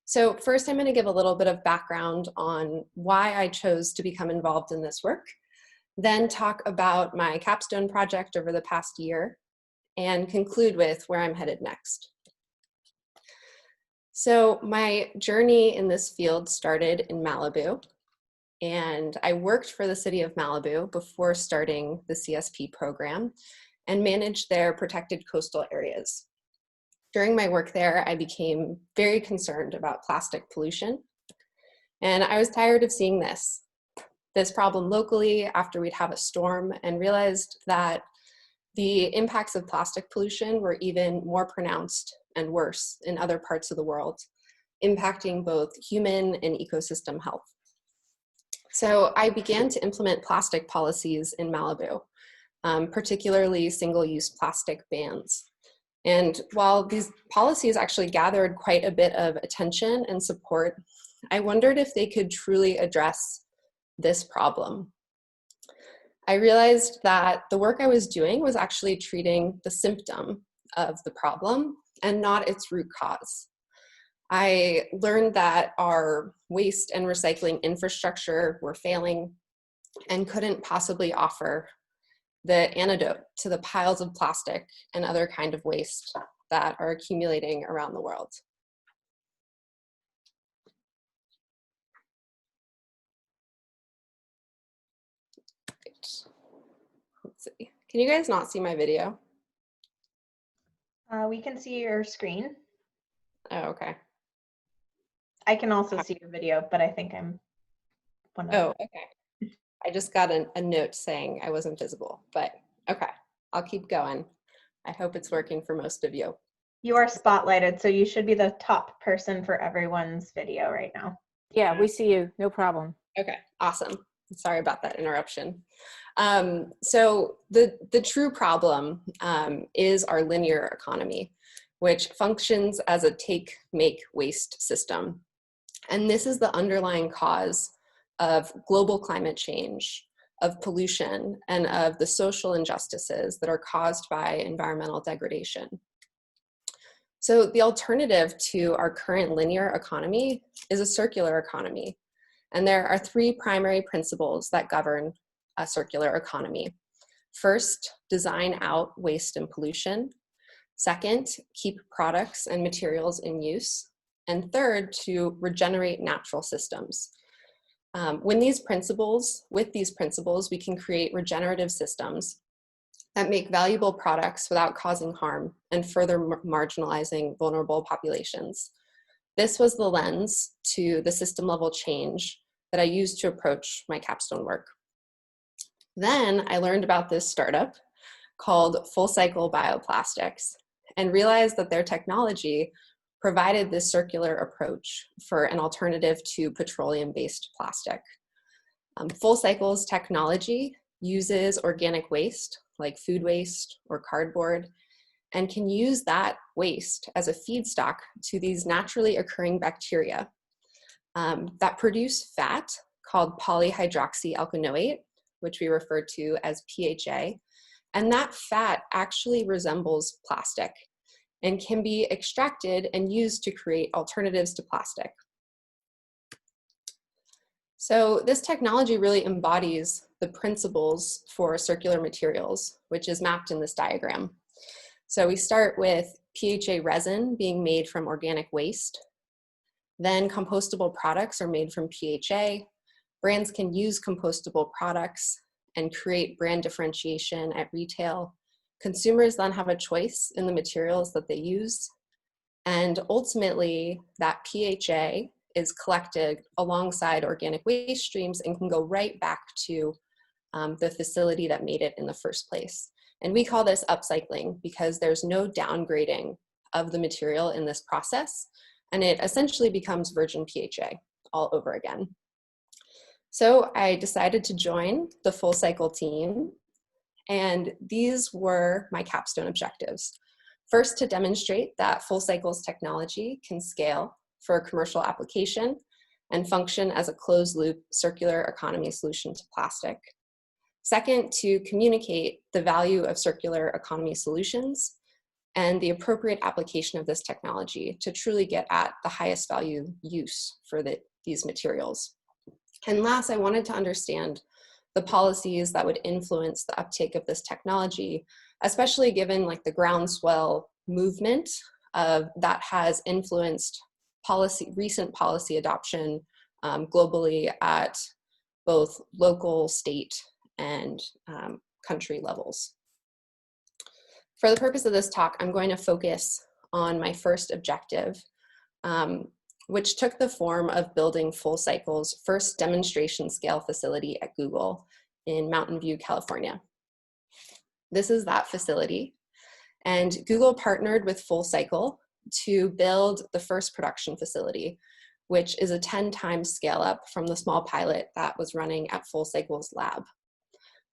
So first, I'm going to give a little bit of background on why I chose to become involved in this work, then talk about my capstone project over the past year, and conclude with where I'm headed next. So my journey in this field started in Malibu, and I worked for the city of Malibu before starting the CSP program and managed their protected coastal areas. During my work there, I became very concerned about plastic pollution, and I was tired of seeing this problem locally after we'd have a storm, and realized that the impacts of plastic pollution were even more pronounced and worse in other parts of the world, impacting both human and ecosystem health. So I began to implement plastic policies in Malibu, particularly single-use plastic bans. And while these policies actually gathered quite a bit of attention and support, I wondered if they could truly address this problem. I realized that the work I was doing was actually treating the symptom of the problem and not its root cause. I learned that our waste and recycling infrastructure were failing and couldn't possibly offer the antidote to the piles of plastic and other kind of waste that are accumulating around the world. Let's see. Can you guys not see my video? We can see your screen. Oh, okay. I can also see your video, but I think I'm one of Oh, okay. I just got a note saying I wasn't visible, but okay, I'll keep going. I hope it's working for most of you. You are spotlighted, so you should be the top person for everyone's video right now. Yeah, we see you, no problem. Okay, awesome. Sorry about that interruption. So the true problem is our linear economy, which functions as a take, make, waste system. And this is the underlying cause of global climate change, of pollution, and of the social injustices that are caused by environmental degradation. So the alternative to our current linear economy is a circular economy. And there are three primary principles that govern a circular economy. First, design out waste and pollution. Second, keep products and materials in use. And third, to regenerate natural systems. With these principles, we can create regenerative systems that make valuable products without causing harm and further marginalizing vulnerable populations. This was the lens to the system level change that I used to approach my capstone work. Then I learned about this startup called Full Cycle Bioplastics and realized that their technology provided this circular approach for an alternative to petroleum-based plastic. Full Cycle's technology uses organic waste like food waste or cardboard and can use that waste as a feedstock to these naturally occurring bacteria that produce fat called polyhydroxyalkanoate, which we refer to as PHA. And that fat actually resembles plastic and can be extracted and used to create alternatives to plastic. So this technology really embodies the principles for circular materials, which is mapped in this diagram. So we start with PHA resin being made from organic waste. Then compostable products are made from PHA. Brands can use compostable products and create brand differentiation at retail. Consumers then have a choice in the materials that they use. And ultimately, that PHA is collected alongside organic waste streams and can go right back to the facility that made it in the first place. And we call this upcycling because there's no downgrading of the material in this process, and it essentially becomes virgin PHA all over again. So I decided to join the Full Cycle team, and these were my capstone objectives. First, to demonstrate that Full Cycle's technology can scale for a commercial application and function as a closed-loop circular economy solution to plastic. Second, to communicate the value of circular economy solutions and the appropriate application of this technology to truly get at the highest value use for these materials. And last, I wanted to understand the policies that would influence the uptake of this technology, especially given like the groundswell movement that has influenced recent policy adoption globally at both local, state, and country levels. For the purpose of this talk, I'm going to focus on my first objective, which took the form of building Full Cycle's first demonstration scale facility at Google in Mountain View, California. This is that facility, and Google partnered with Full Cycle to build the first production facility, which is a 10 times scale up from the small pilot that was running at Full Cycle's lab.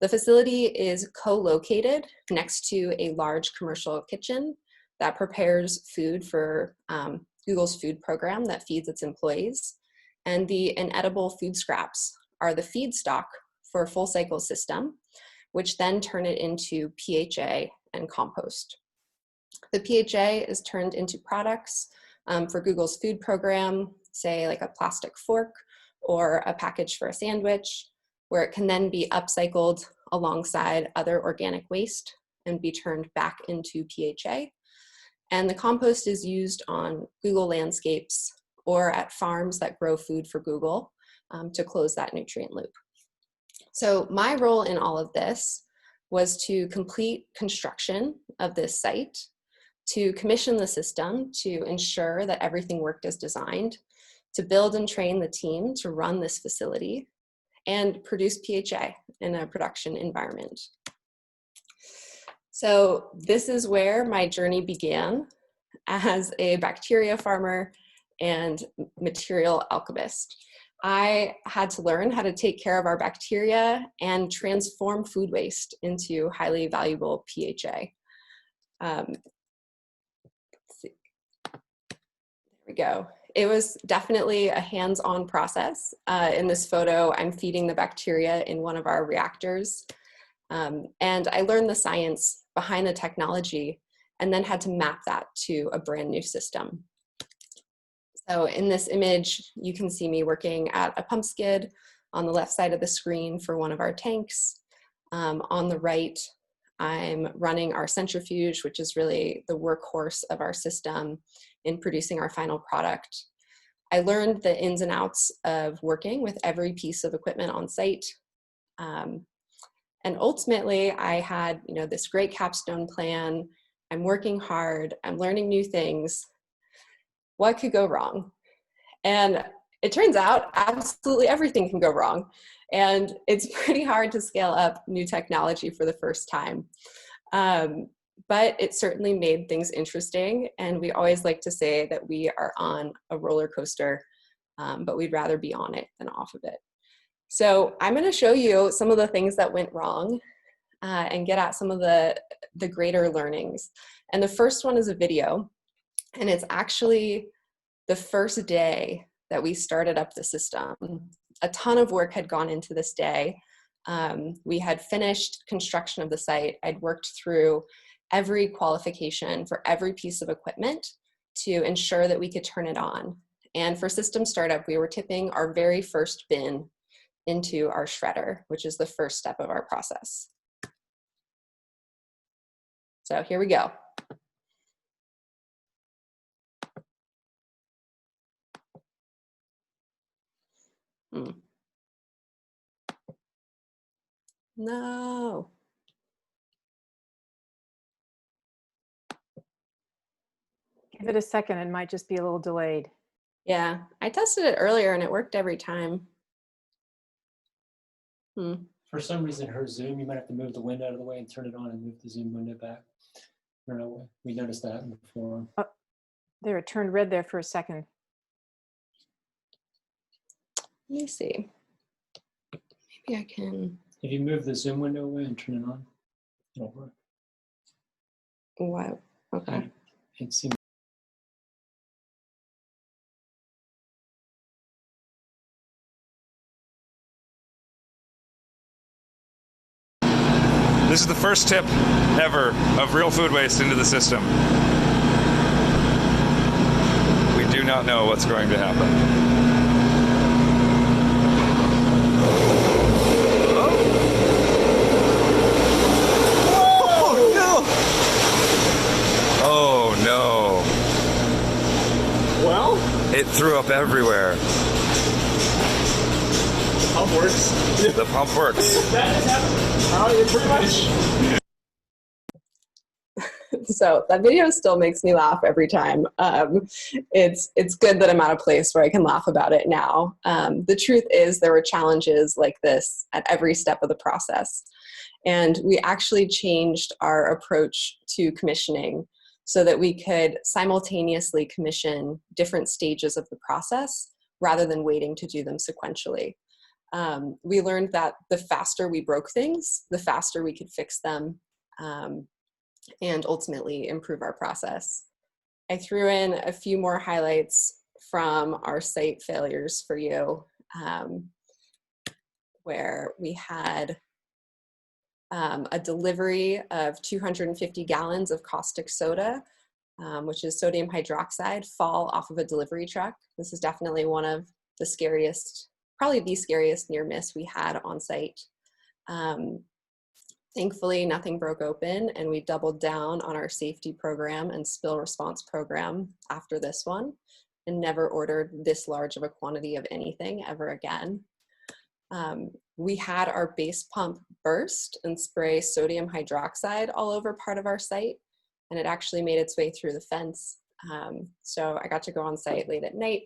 The facility is co-located next to a large commercial kitchen that prepares food for Google's food program that feeds its employees. And the inedible food scraps are the feedstock for Full Cycle system, which then turn it into PHA and compost. The PHA is turned into products for Google's food program, say like a plastic fork or a package for a sandwich, where it can then be upcycled alongside other organic waste and be turned back into PHA. And the compost is used on Google landscapes or at farms that grow food for Google to close that nutrient loop. So my role in all of this was to complete construction of this site, to commission the system to ensure that everything worked as designed, to build and train the team to run this facility, and produce PHA in a production environment. So this is where my journey began as a bacteria farmer and material alchemist. I had to learn how to take care of our bacteria and transform food waste into highly valuable PHA. Let's see. There we go. It was definitely a hands-on process. In this photo, I'm feeding the bacteria in one of our reactors. And I learned the science behind the technology and then had to map that to a brand new system. So in this image, you can see me working at a pump skid on the left side of the screen for one of our tanks. On the right, I'm running our centrifuge, which is really the workhorse of our system in producing our final product. I learned the ins and outs of working with every piece of equipment on site. And ultimately, I had this great capstone plan. I'm working hard. I'm learning new things. What could go wrong? And it turns out absolutely everything can go wrong. And it's pretty hard to scale up new technology for the first time. But it certainly made things interesting. And we always like to say that we are on a roller coaster, but we'd rather be on it than off of it. So I'm going to show you some of the things that went wrong and get at some of the greater learnings. And the first one is a video. And it's actually the first day that we started up the system. A ton of work had gone into this day. We had finished construction of the site. I'd worked through every qualification for every piece of equipment to ensure that we could turn it on. And for system startup, we were tipping our very first bin into our shredder, which is the first step of our process. So here we go. No. Give it a second, it might just be a little delayed. Yeah, I tested it earlier and it worked every time. For some reason, her Zoom, you might have to move the window out of the way and turn it on and move the Zoom window back. I don't know, we noticed that before. Oh, there, it turned red there for a second. Let me see. Maybe I can. If you move the Zoom window away and turn it on, it'll work. Wow. Okay. It seems. This is the first tip ever of real food waste into the system. We do not know what's going to happen. Oh no. Well, It threw up everywhere. pump works. The pump works. Pretty much. So that video still makes me laugh every time. It's good that I'm at a place where I can laugh about it now. The truth is there were challenges like this at every step of the process. And we actually changed our approach to commissioning so that we could simultaneously commission different stages of the process rather than waiting to do them sequentially. We learned that the faster we broke things, the faster we could fix them and ultimately improve our process. I threw in a few more highlights from our site failures for you, where we had a delivery of 250 gallons of caustic soda, which is sodium hydroxide, fall off of a delivery truck. This is definitely one of the scariest, probably the scariest near miss we had on site. Thankfully, nothing broke open, and we doubled down on our safety program and spill response program after this one, and never ordered this large of a quantity of anything ever again. We had our base pump burst and spray sodium hydroxide all over part of our site, and it actually made its way through the fence. So I got to go on site late at night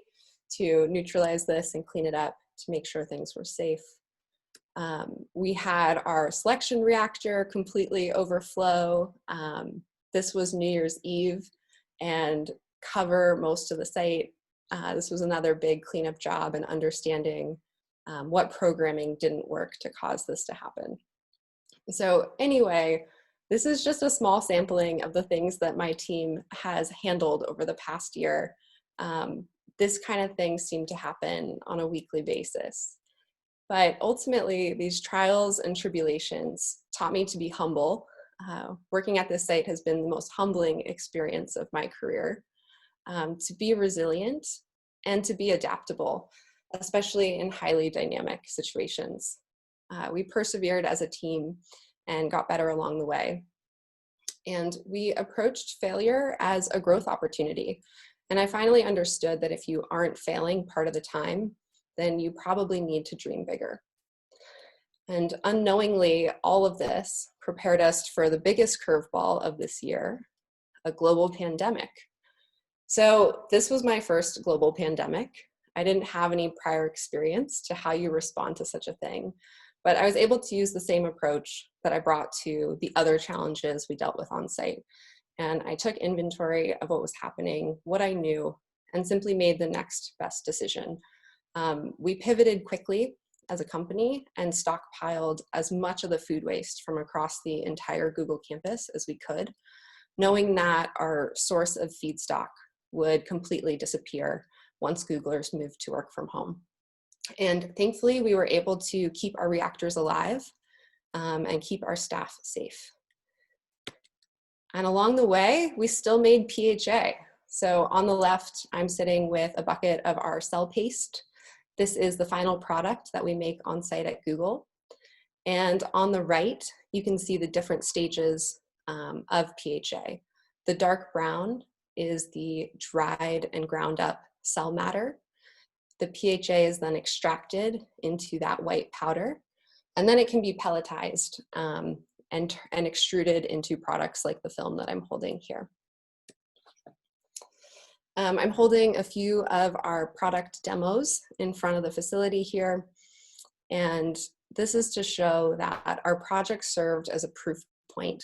to neutralize this and clean it up to make sure things were safe. We had our selection reactor completely overflow. This was New Year's Eve and cover most of the site. This was another big cleanup job and understanding what programming didn't work to cause this to happen. So anyway, this is just a small sampling of the things that my team has handled over the past year. This kind of thing seemed to happen on a weekly basis. But ultimately, these trials and tribulations taught me to be humble. Working at this site has been the most humbling experience of my career. To be resilient and to be adaptable, especially in highly dynamic situations. We persevered as a team and got better along the way. And we approached failure as a growth opportunity. And I finally understood that if you aren't failing part of the time, then you probably need to dream bigger. And unknowingly, all of this prepared us for the biggest curveball of this year, a global pandemic. So this was my first global pandemic. I didn't have any prior experience to how you respond to such a thing, but I was able to use the same approach that I brought to the other challenges we dealt with on site. And I took inventory of what was happening, what I knew, and simply made the next best decision. We pivoted quickly as a company and stockpiled as much of the food waste from across the entire Google campus as we could, knowing that our source of feedstock would completely disappear once Googlers moved to work from home. And thankfully, we were able to keep our reactors alive and keep our staff safe. And along the way, we still made PHA. So on the left, I'm sitting with a bucket of our cell paste. This is the final product that we make on site at Google. And on the right, you can see the different stages of PHA. The dark brown is the dried and ground up cell matter. The PHA is then extracted into that white powder, and then it can be pelletized and extruded into products like the film that I'm holding here. I'm holding a few of our product demos in front of the facility here. And this is to show that our project served as a proof point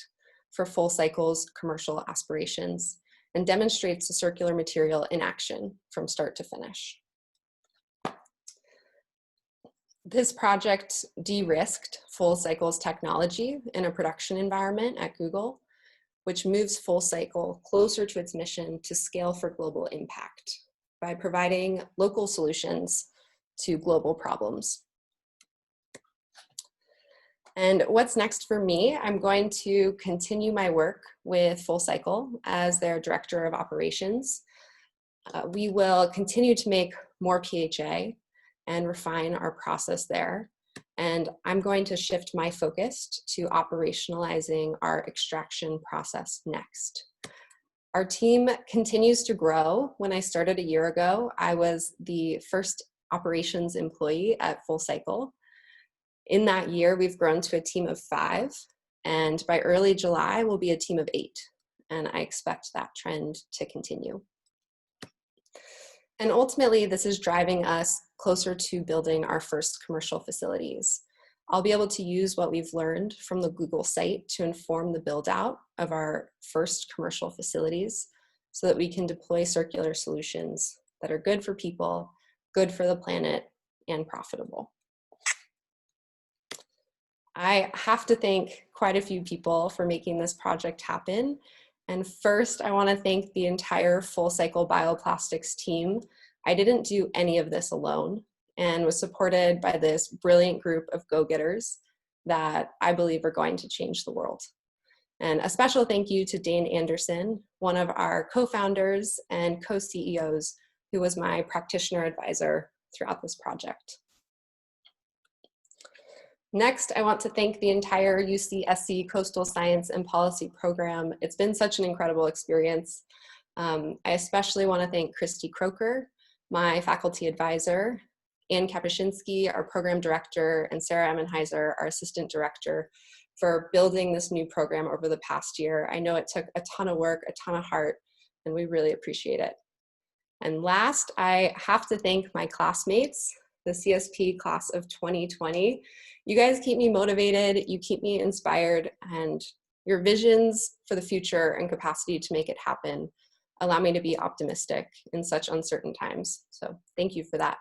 for full cycles commercial aspirations and demonstrates the circular material in action from start to finish. This project de-risked full cycles technology in a production environment at Google, which moves full cycle closer to its mission to scale for global impact by providing local solutions to global problems. And what's next for me? I'm going to continue my work with Full Cycle as their Director of Operations. We will continue to make more PHA and refine our process there. And I'm going to shift my focus to operationalizing our extraction process next. Our team continues to grow. When I started a year ago, I was the first operations employee at Full Cycle. In that year, we've grown to a team of 5, and by early July, we'll be a team of 8, and I expect that trend to continue. And ultimately, this is driving us closer to building our first commercial facilities. I'll be able to use what we've learned from the Google site to inform the build out of our first commercial facilities so that we can deploy circular solutions that are good for people, good for the planet, and profitable. I have to thank quite a few people for making this project happen. And first, I want to thank the entire Full Cycle Bioplastics team. I didn't do any of this alone and was supported by this brilliant group of go-getters that I believe are going to change the world. And a special thank you to Dane Anderson, one of our co-founders and co-CEOs, who was my practitioner advisor throughout this project. Next, I want to thank the entire UCSC Coastal Science and Policy program. It's been such an incredible experience. I especially want to thank Christy Croker, my faculty advisor, Ann Kapuscinski, our program director, and Sarah Emmenheiser, our assistant director, for building this new program over the past year. I know it took a ton of work, a ton of heart, and we really appreciate it. And last, I have to thank my classmates, the CSP class of 2020. You guys keep me motivated, you keep me inspired, and your visions for the future and capacity to make it happen allow me to be optimistic in such uncertain times. So thank you for that.